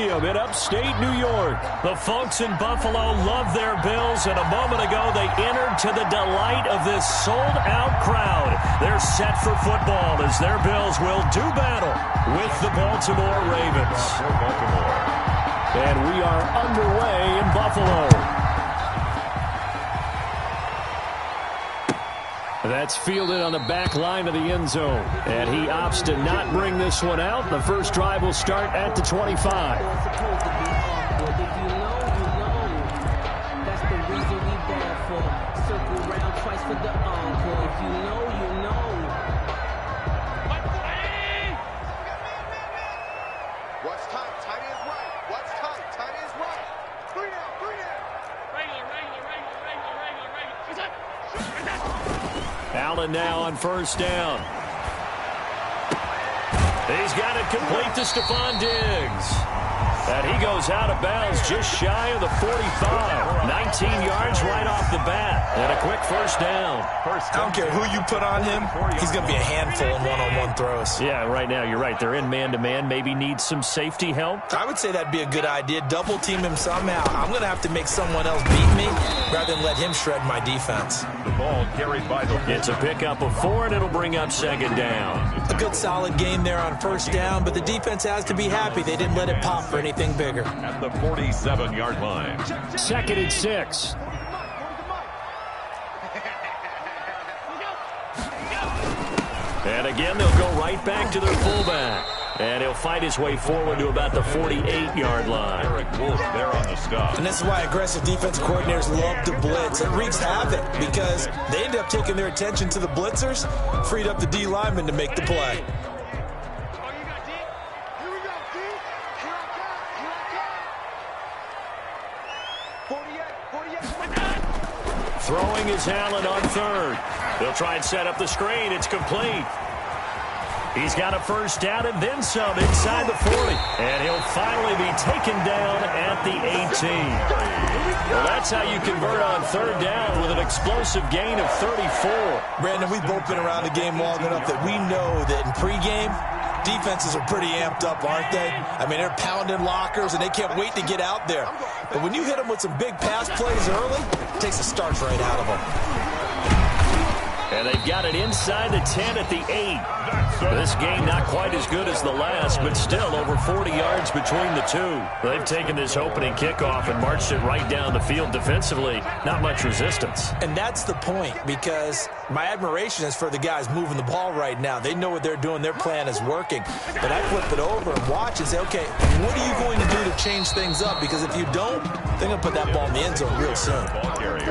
Stadium in upstate New York. The folks in Buffalo love their Bills, and a moment ago they entered to the delight of this sold-out crowd. They're set for football as their Bills will do battle with the Baltimore Ravens. And we are underway in Buffalo. That's fielded on the back line of the end zone. And he opts to not bring this one out. The first drive will start at the 25. What's tight? Tight is right. What's tight? Tight is right. Bring it out. Bring it out. Allen now on first down. He's got it complete to Stephon Diggs. And he goes out of bounds just shy of the 45. 19 yards right off the bat. And a quick first down. I don't care who you put on him. He's going to be a handful in one-on-one throws. Yeah, right now you're right. They're in man-to-man. Maybe need some safety help. I would say that'd be a good idea. Double team him somehow. I'm going to have to make someone else beat me rather than let him shred my defense. The ball carried by the... It's a pickup of 4, and it'll bring up second down. A good solid game there on first down, but the defense has to be happy. They didn't let it pop for anything bigger. At the 47-yard line. 2nd and 6. And again, they'll go right back to their fullback. And he'll fight his way forward to about the 48-yard line. Eric Wolf there on the stop. And this is why aggressive defensive coordinators love to blitz. It wreaks havoc because they end up taking their attention to the blitzers, freed up the D lineman to make the play. Throwing is Allen on third. They'll try and set up the screen. It's complete. He's got a first down and then some inside the 40. And he'll finally be taken down at the 18. Well, that's how you convert on third down with an explosive gain of 34. Brandon, we've both been around the game long enough that we know that in pregame, defenses are pretty amped up, aren't they? I mean, they're pounding lockers, and they can't wait to get out there. But when you hit them with some big pass plays early, it takes the starch right out of them. And they've got it inside the 10 at the 8. This game not quite as good as the last, but still over 40 yards between the two. They've taken this opening kickoff and marched it right down the field defensively. Not much resistance. And that's the point, because my admiration is for the guys moving the ball right now. They know what they're doing. Their plan is working. But I flip it over and watch and say, okay, what are you going to do to change things up? Because if you don't, they're going to put that ball in the end zone real soon.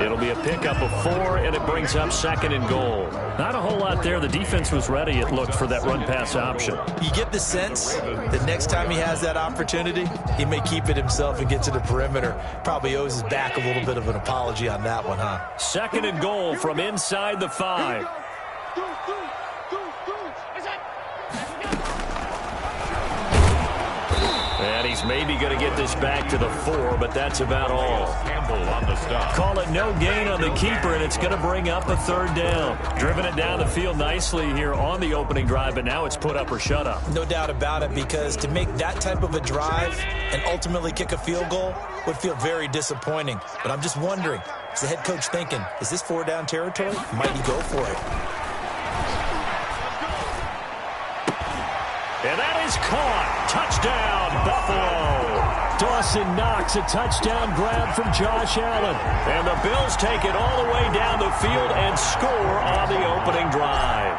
It'll be a pickup of 4, and it brings up 2nd and goal. Not a whole lot there. The defense was ready, it looked, for that run-pass option. You get the sense that next time he has that opportunity, he may keep it himself and get to the perimeter. Probably owes his back a little bit of an apology on that one, huh? 2nd and goal from inside the 5. And he's maybe going to get this back to the 4, but that's about all. Campbell on the stop. Call it no gain on the keeper, and it's going to bring up a third down. Driven it down the field nicely here on the opening drive, but now it's put up or shut up. No doubt about it, because to make that type of a drive and ultimately kick a field goal would feel very disappointing. But I'm just wondering, is the head coach thinking, is this 4-down territory? Might he go for it? And that is caught. Touchdown, Buffalo. Dawson Knox, a touchdown grab from Josh Allen. And the Bills take it all the way down the field and score on the opening drive.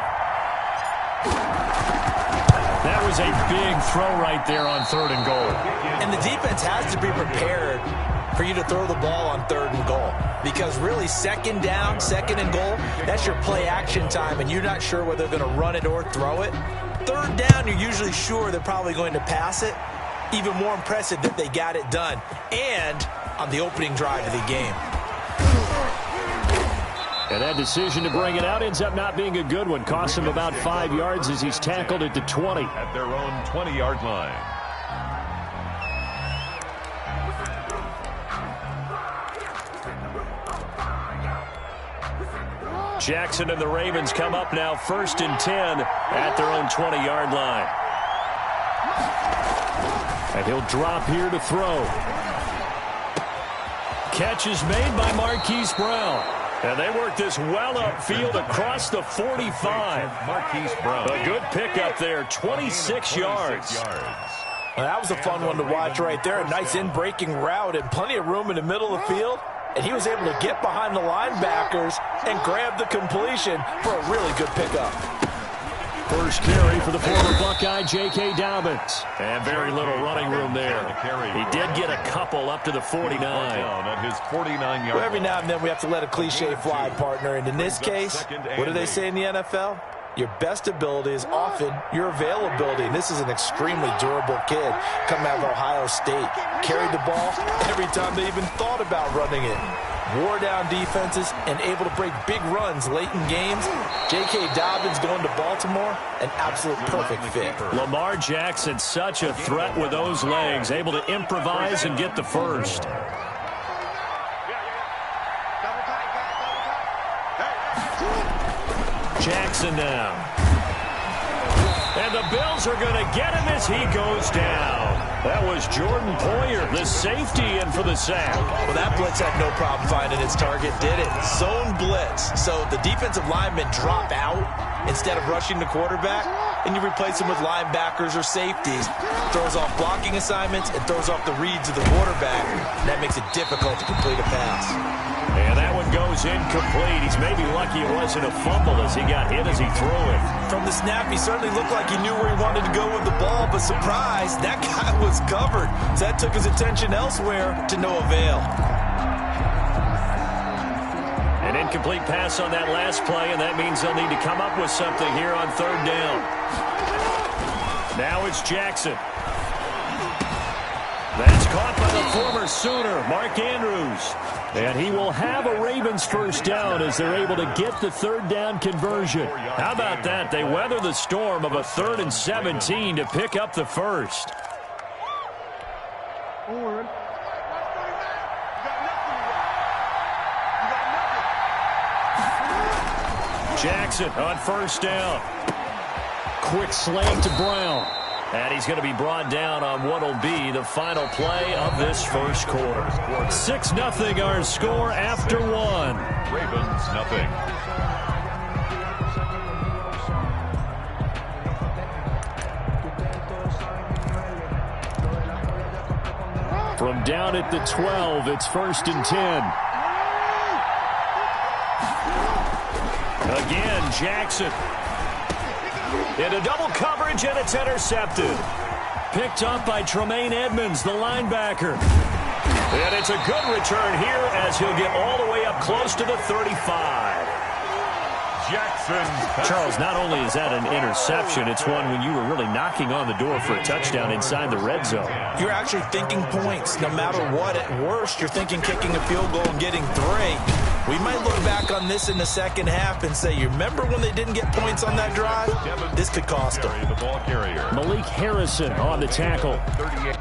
That was a big throw right there on 3rd and goal. And the defense has to be prepared for you to throw the ball on 3rd and goal. Because really, 2nd down, 2nd and goal, that's your play action time, and you're not sure whether they're going to run it or throw it. 3rd down, you're usually sure they're probably going to pass it. Even more impressive that they got it done. And on the opening drive of the game. And that decision to bring it out ends up not being a good one. Costs him about 5 yards as he's tackled at the 20. At their own 20-yard line. Jackson and the Ravens come up now 1st and 10 at their own 20-yard line. And he'll drop here to throw. Catch is made by Marquise Brown. And they work this well upfield across the 45. Marquise Brown. A good pickup there, 26 yards. Well, that was a fun one to watch right there. A nice in-breaking route and plenty of room in the middle of the field. And he was able to get behind the linebackers and grab the completion for a really good pickup. First carry for the former Buckeye, J.K. Dobbins. And very little running room there. He did get a couple up to the 49. At his 49-yard Well, every now and then we have to let a cliche fly, partner. And in this case, what do they say in the NFL? Your best ability is often your availability. And this is an extremely durable kid coming out of Ohio State. Carried the ball every time they even thought about running it. Wore down defenses and able to break big runs late in games. J.K. Dobbins going to Baltimore, an absolute perfect fit. Lamar Jackson, such a threat with those legs, able to improvise and get the first. Jackson now. And the Bills are going to get him as he goes down. That was Jordan Poyer, the safety, in for the sack. Well, that blitz had no problem finding its target, did it? Zone blitz. So the defensive linemen drop out instead of rushing the quarterback, and you replace them with linebackers or safeties. Throws off blocking assignments and throws off the reads of the quarterback. That makes it difficult to complete a pass. And that one goes incomplete. He's maybe lucky it wasn't a fumble as he got hit as he threw it. From the snap, he certainly looked like he knew where he wanted to go with the ball, but surprise, that guy was covered. So that took his attention elsewhere to no avail. An incomplete pass on that last play, and that means they'll need to come up with something here on third down. Now it's Jackson. That's caught by the former Sooner, Mark Andrews. And he will have a Ravens first down as they're able to get the third down conversion. How about that? They weather the storm of a 3rd and 17 to pick up the first. Jackson on first down. Quick slant to Brown. And he's going to be brought down on what will be the final play of this first quarter. 6-0 our score after one. Ravens, nothing. From down at the 12, it's 1st and 10. Again, Jackson. Into double coverage, and it's intercepted. Picked up by Tremaine Edmonds, the linebacker. And it's a good return here as he'll get all the way up close to the 35. Jackson. Charles, not only is that an interception, it's one when you were really knocking on the door for a touchdown inside the red zone. You're actually thinking points. No matter what, at worst, you're thinking kicking a field goal and getting 3. We might look back on this in the second half and say, you remember when they didn't get points on that drive? This could cost them. The ball carrier. Malik Harrison on the tackle. 38.